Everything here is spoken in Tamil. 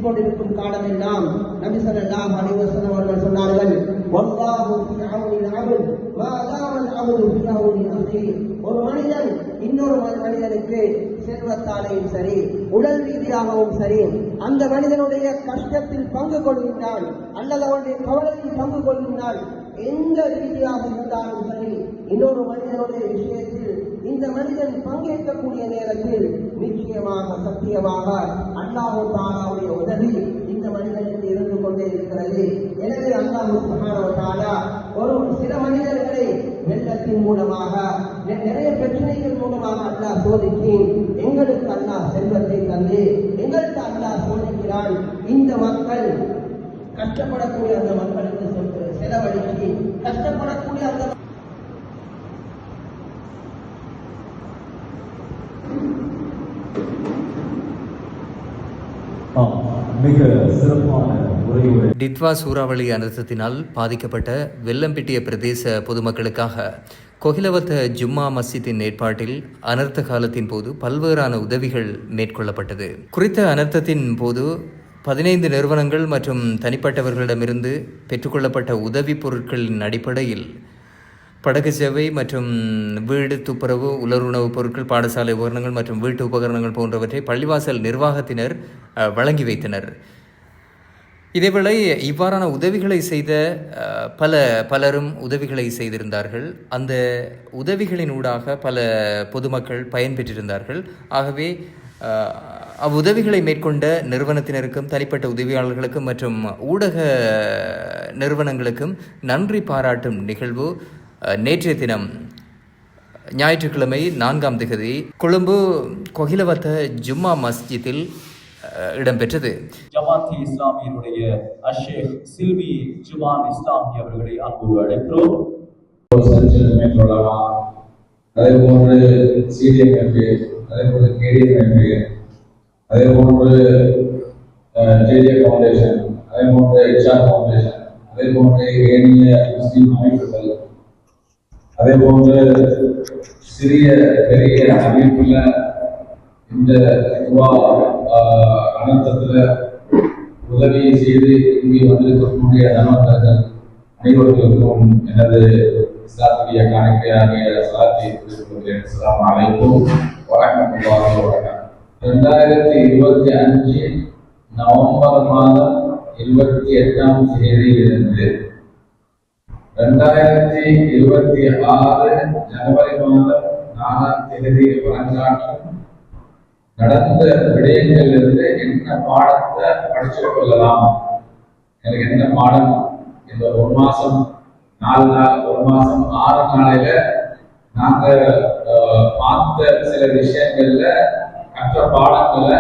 கொண்டிருக்கும் காலமெல்லாம் நபி ஸல்லல்லாஹு அலைஹி வஸல்லம் அவர்கள் சொன்னார்கள், வல்லாஹு ஃபீ அவ்னில் அப்த் மா தாமல் அப்து ஃபீ அவ்னி அஹீஹி. ஒரு மனிதன் இன்னொரு மனிதனுக்கு செல்வத்தாலேயும் சரி, உடல் ரீதியாகவும் சரி, அந்த மனிதனுடைய கஷ்டத்தில் பங்கு கொள்கின்றான் அல்லது அவனுடைய கவலையில் பங்கு கொள்கின்றான், எந்த ரீதியாக இருந்தாலும் சரி, இன்னொரு மனிதனுடைய விஷயத்தில் இந்த மனிதன் பங்கேற்கக்கூடிய நேரத்தில் நிச்சயமாக சத்தியமாக அல்லாஹ் தஆலாவுடைய உதவி இந்த மனிதனுக்கு இருந்து கொண்டே இருக்கிறது. எனவே அல்லாஹ் சுப்ஹானஹு வ தஆலா ஒரு சில மனிதர்களை வெள்ளத்தின் மூலமாக, நிறைய பிரச்சனைகள் மூலமாக அல்லாஹ் சோதித்து எங்களுக்கு அல்லாஹ் செல்வத்தை தந்து எங்களுக்கு அல்லாஹ் சோதிக்கிறான். இந்த மக்கள் கஷ்டப்படக்கூடிய அந்த மக்களுக்கு செலவழித்து கஷ்டப்படக்கூடிய அந்த டிட்வா சூறாவளி அனர்த்தத்தினால் பாதிக்கப்பட்ட வெல்லம்பிட்டிய பிரதேச பொதுமக்களுக்காக கொகிலவத்த ஜும்மா மஸ்ஜித்தின் ஏற்பாட்டில் அனர்த்த காலத்தின் போது பல்வேறான உதவிகள் மேற்கொள்ளப்பட்டது. குறித்த அனர்த்தத்தின் போது 15 நிறுவனங்கள் மற்றும் தனிப்பட்டவர்களிடமிருந்து பெற்றுக்கொள்ளப்பட்ட உதவிப் பொருட்களின் அடிப்படையில் படகு சேவை மற்றும் வீடு துப்புரவு, உலருணவுப் பொருட்கள், பாடசாலை உபகரணங்கள் மற்றும் வீட்டு உபகரணங்கள் போன்றவற்றை பள்ளிவாசல் நிர்வாகத்தினர் வழங்கி வைத்தனர். இதேவேளை இவ்வாறான உதவிகளை செய்த பலரும் உதவிகளை செய்திருந்தார்கள். அந்த உதவிகளினூடாக பல பொதுமக்கள் பயன்பெற்றிருந்தார்கள். ஆகவே அவ்வுதவிகளை மேற்கொண்ட நிறுவனத்தினருக்கும் தனிப்பட்ட உதவியாளர்களுக்கும் மற்றும் ஊடக நிறுவனங்களுக்கும் நன்றி பாராட்டும் நிகழ்வு நேற்றைய தினம் ஞாயிற்றுக்கிழமை 4ஆம் திகதி கொழும்பு கொகிலவத்த ஜும்மா மஸ்ஜித்தில் இடம்பெற்றது. ஜமாத்தி இஸ்லாமியனுடைய அஷேக் சில்வி ஜுமான் இஸ்லாமி அவர்களை அன்போடு அழைக்கிறோம். அதே போன்று சிடிஎம்எஃப், அதே போன்று கேடிஎம்எஃப், அதே போன்று ஜேஜே ஃபவுண்டேஷன், அதே போன்று எச்ஆர் ஃபவுண்டேஷன், அதே போன்று ஏனைய முஸ்லீம் அமைப்புகள், அதே போன்று சிறிய பெரிய அமைப்புல இந்த அனர்த்தத்தில் உதவி செய்து இங்கே வந்திருக்கக்கூடிய நண்பர்கள் அனைவர்களுக்கும் எனது இஸ்லாமிய காணிக்கையாக சலாத்தை தெரிவித்துள்ளேன். அஸ்ஸலாமு அலைக்கும் வரஹ்மத்துல்லாஹி வபரகாத்துஹு. 2025 நவம்பர் மாதம் 28ஆம் தேதியிலிருந்து 2026 ஜனவரி மாதம் 4ஆம் தேதி வரைக்கும் நடந்த விடயங்களிலிருந்து என்ன பாடத்தை படிச்சுக் கொள்ளலாம், எனக்கு என்ன பாடம், இந்த ஒரு மாசம் 4 நாள், ஒரு மாசம் 6 நாளையில நாங்க பார்த்த சில விஷயங்கள்ல கற்ற பாடங்களை